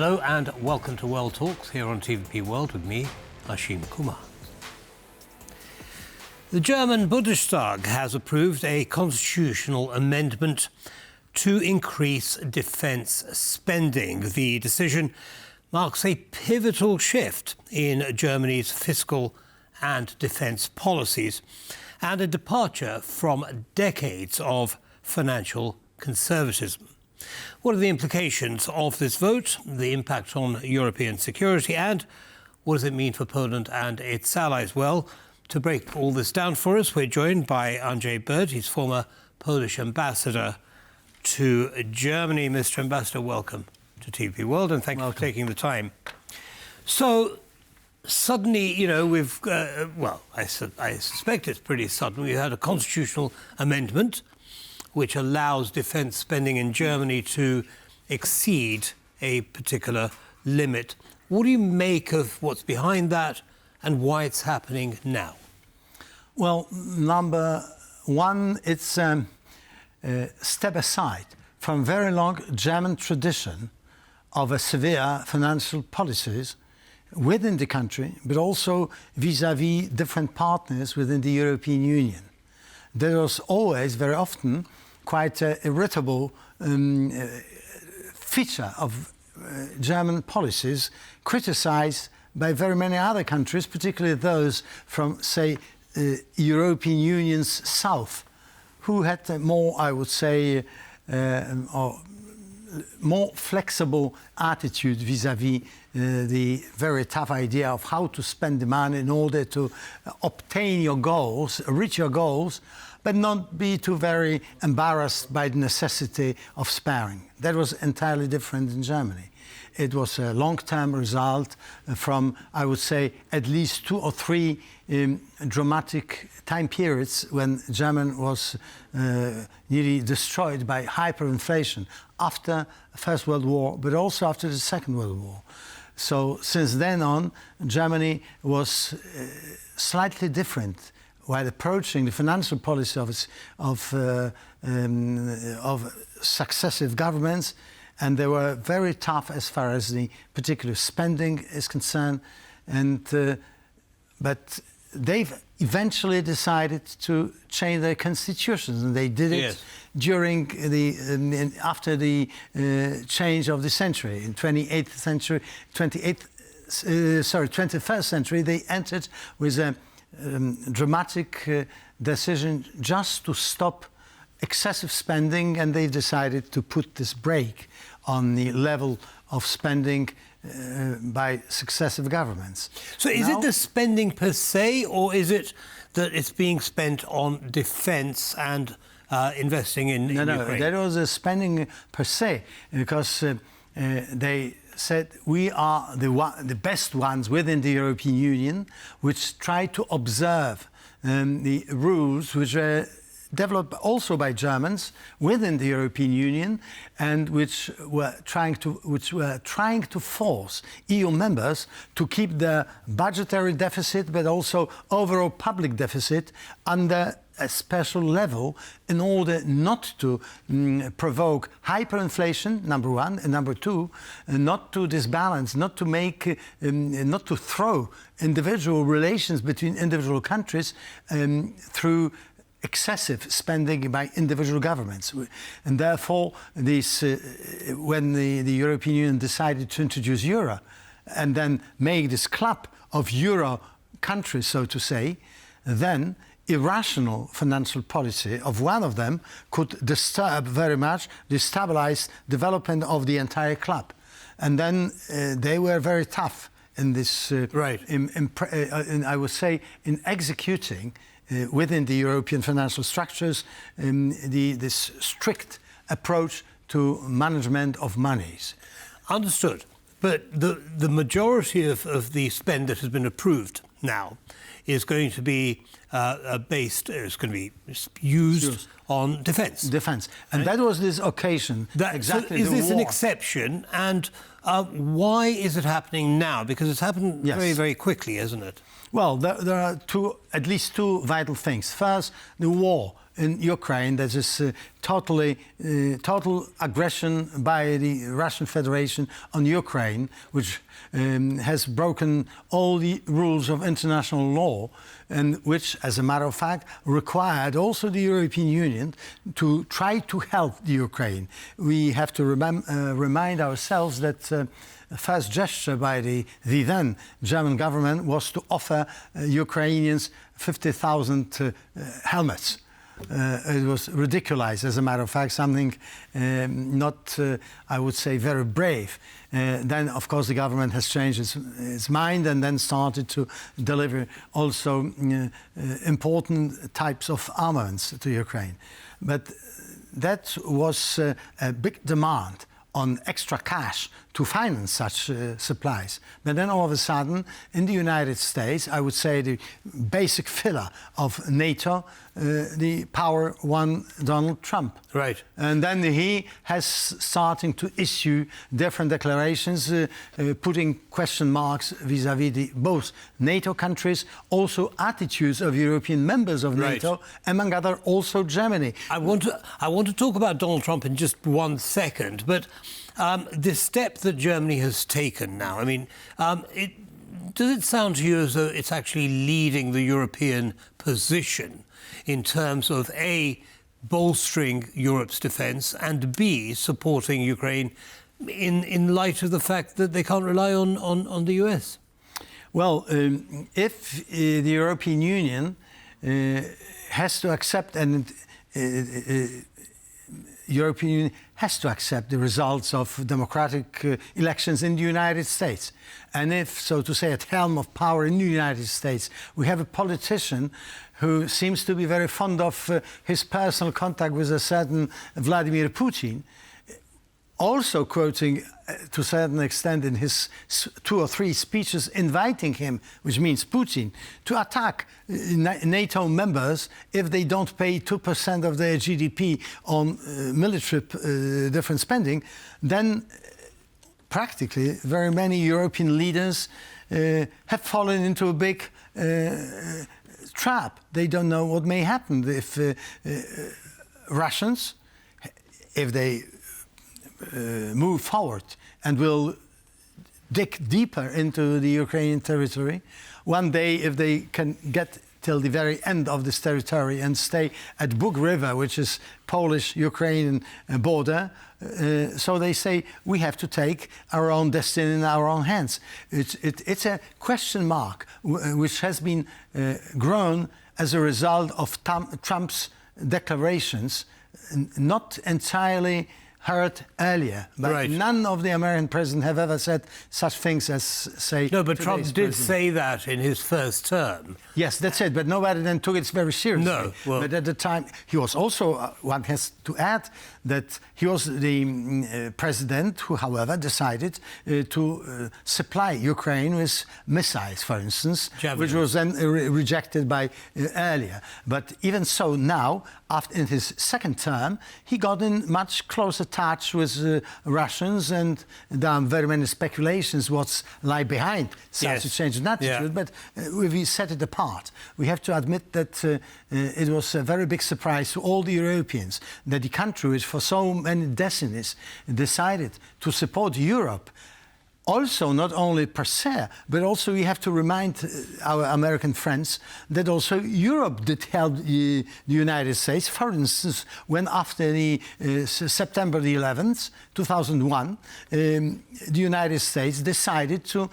Hello and welcome to World Talks here on TVP World with me, Ashim Kumar. The German Bundestag has approved a constitutional amendment to increase defence spending. The decision marks a pivotal shift in Germany's fiscal and defence policies and a departure from decades of financial conservatism. What are the implications of this vote, the impact on European security, and what does it mean for Poland and its allies? Well, to break all this down for us, we're joined by Andrzej Byrt. He's former Polish ambassador to Germany. Mr. Ambassador, welcome to TVP World, and thank you for taking the time. So, suddenly, you know, I suspect it's pretty sudden. We had a constitutional amendment which allows defence spending in Germany to exceed a particular limit. What do you make of what's behind that and why it's happening now? Well, number one, it's a step aside from very long German tradition of a severe financial policies within the country, but also vis-à-vis different partners within the European Union. There was always, very often, quite an irritable feature of German policies criticized by very many other countries, particularly those from, say, European Union's south, who had a more, I would say, more flexible attitude vis-à-vis the very tough idea of how to spend the money in order to obtain your goals, reach your goals, but not be too very embarrassed by the necessity of sparing. That was entirely different in Germany. It was a long-term result from, I would say, at least 2 or 3 dramatic time periods when Germany was nearly destroyed by hyperinflation after the First World War, but also after the Second World War. So since then on, Germany was slightly different while approaching the financial policy of successive governments, and they were very tough as far as the particular spending is concerned. But they've eventually decided to change their constitutions, and they did it during after the change of the century. In 21st century, they entered with a dramatic decision just to stop excessive spending, and they decided to put this brake on the level of spending by successive governments. So is it the spending per se, or is it that it's being spent on defence and investing in Ukraine? No, that was a spending per se, because they said we are the best ones within the European Union, which try to observe the rules which were developed also by Germans within the European Union, and which were trying to force EU members to keep the budgetary deficit, but also overall public deficit under a special level in order not to provoke hyperinflation, number one, and number two, not to disbalance, not to throw individual relations between individual countries through excessive spending by individual governments. And therefore, when the European Union decided to introduce euro and then make this club of euro countries, so to say, then irrational financial policy of one of them could disturb very much, destabilize development of the entire club. And then they were very tough in this, I would say, in executing within the European financial structures this strict approach to management of monies. Understood. But the majority of the spend that has been approved now is going to be it's going to be used on defence. Defence. And that was this occasion. Exactly. So is this an exception? And why is it happening now? Because it's happened very, very quickly, isn't it? Well, there are at least two vital things. First, the war in Ukraine. That is total aggression by the Russian Federation on Ukraine, which has broken all the rules of international law, and which, as a matter of fact, required also the European Union to try to help the Ukraine. We have to remind ourselves that the first gesture by the then German government was to offer Ukrainians 50,000 helmets. It was ridiculous, as a matter of fact, something not, I would say, very brave. Then, of course, the government has changed its mind and then started to deliver also important types of armaments to Ukraine. But that was a big demand on extra cash to finance such supplies. But then all of a sudden, in the United States, I would say the basic filler of NATO, the power one Donald Trump. Right. And then he has starting to issue different declarations, putting question marks vis-à-vis both NATO countries, also attitudes of European members of NATO, right, among other also Germany. I want to talk about Donald Trump in just 1 second, but the step that Germany has taken now, I mean, does it sound to you as though it's actually leading the European position in terms of A, bolstering Europe's defence, and B, supporting Ukraine in light of the fact that they can't rely on the US? Well, if the European Union has to accept, and European Union has to accept the results of democratic elections in the United States. And if, so to say, at helm of power in the United States, we have a politician who seems to be very fond of his personal contact with a certain Vladimir Putin, also quoting to a certain extent in his 2 or 3 speeches, inviting him, which means Putin, to attack NATO members if they don't pay 2% of their GDP on military different spending, then practically very many European leaders have fallen into a big trap. They don't know what may happen if Russians, if they move forward and will dig deeper into the Ukrainian territory. One day, if they can get till the very end of this territory and stay at Bug River, which is Polish-Ukrainian border, so they say we have to take our own destiny in our own hands. It's a question mark which has been grown as a result of Trump's declarations, not entirely heard earlier, but right, none of the American presidents have ever said such things as, say... No, but Trump did say that in his first term. Yes, that's it, but nobody then took it very seriously. No, well... But at the time, he was also, one has to add, that he was the president who, however, decided to supply Ukraine with missiles, for instance, which was then rejected by earlier. But even so, now, in his second term, he got in much closer touch with Russians, and there are very many speculations what lie behind such a change in attitude. Yeah. But if we set it apart, we have to admit that it was a very big surprise to all the Europeans that the country which for so many decades decided to support Europe, also not only per se, but also we have to remind our American friends that also Europe did help the United States. For instance, when after the September the 11th, 2001, the United States decided to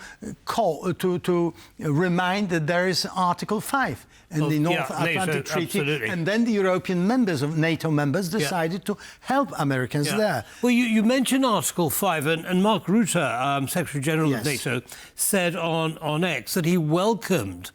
remind that there is Article 5 in the North Atlantic Treaty, absolutely. And then the European members of NATO members decided to help Americans there. Well, you mentioned Article 5, and Mark Rutte, Secretary General of NATO, said on X that he welcomed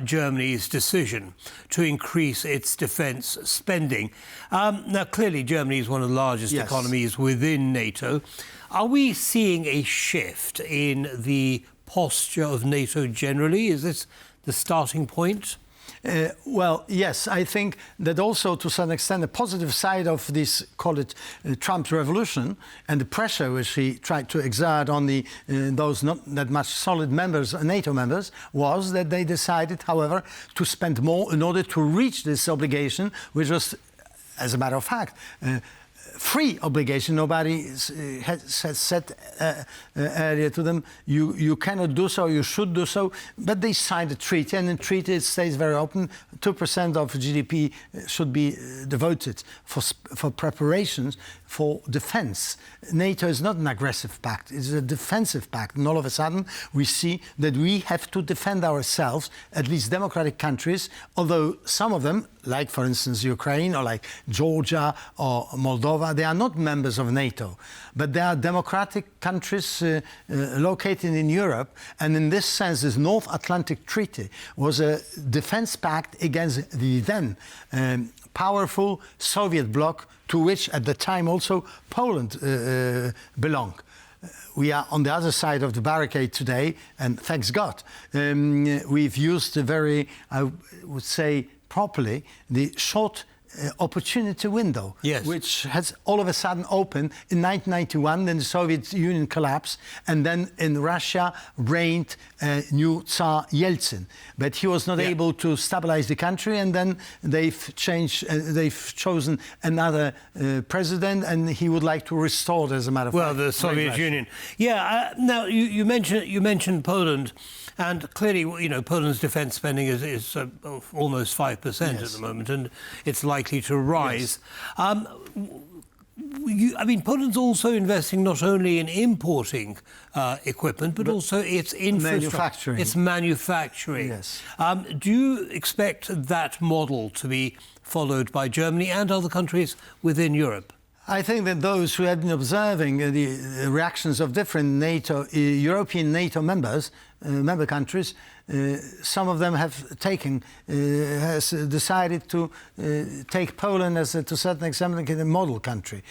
Germany's decision to increase its defence spending. Now, clearly, Germany is one of the largest economies within NATO. Are we seeing a shift in the posture of NATO generally? Is this the starting point? Well, yes, I think that also to some extent the positive side of this, call it Trump's revolution, and the pressure which he tried to exert on those not that much solid members, NATO members, was that they decided, however, to spend more in order to reach this obligation, which was, as a matter of fact, free obligation. Nobody has said earlier to them, you cannot do so, you should do so. But they signed a treaty, and in the treaty it stays very open, 2% of GDP should be devoted for preparations for defense. NATO is not an aggressive pact, it's a defensive pact. And all of a sudden we see that we have to defend ourselves, at least democratic countries, although some of them, like for instance Ukraine or like Georgia or Moldova, they are not members of NATO, but they are democratic countries located in Europe, and in this sense this North Atlantic Treaty was a defense pact against the then powerful Soviet bloc, to which at the time also Poland belonged. We are on the other side of the barricade today, and thanks God, we've used a very, I would say, properly, the short opportunity window, yes, which has all of a sudden opened in 1991. Then the Soviet Union collapsed, and then in Russia reigned new Tsar Yeltsin. But he was not able to stabilize the country, and then they've chosen another president, and he would like to restore it, as a matter of fact. Well, the Soviet Union. Yeah. Now you mentioned Poland. And clearly, you know, Poland's defence spending is almost 5% at the moment, and it's likely to rise. Yes. I mean, Poland's also investing not only in importing equipment, but also its infrastructure. It's manufacturing. Yes. Do you expect that model to be followed by Germany and other countries within Europe? I think that those who have been observing the reactions of different European NATO member countries, some of them have decided to take Poland as to a certain extent like a model country.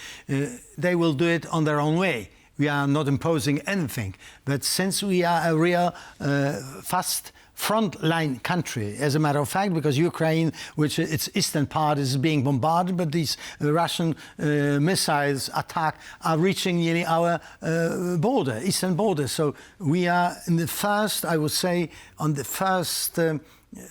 They will do it on their own way. We are not imposing anything, but since we are a real fast frontline country, as a matter of fact, because Ukraine, which its eastern part is being bombarded, but these Russian missiles attack are reaching nearly our border, eastern border. So we are in the first, I would say, on the first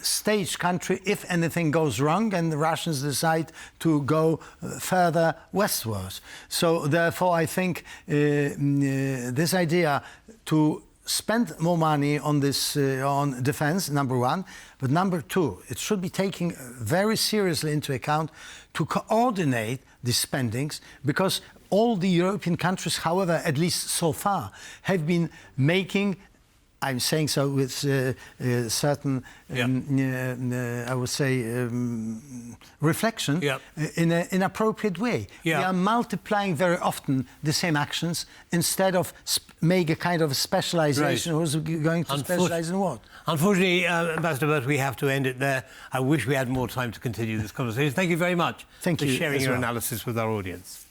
stage country if anything goes wrong and the Russians decide to go further westwards. So therefore I think this idea to spend more money on this on defense, number one, but number two, it should be taken very seriously into account to coordinate the spendings, because all the European countries, however, at least so far, have been making, I'm saying so with certain, I would say, reflection in an inappropriate way. We are multiplying very often the same actions instead of make a kind of specialization. Who's going to specialize in what? Unfortunately, Ambassador Byrt, we have to end it there. I wish we had more time to continue this conversation. Thank you very much for sharing your analysis with our audience.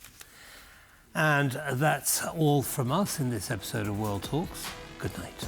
And that's all from us in this episode of World Talks. Good night.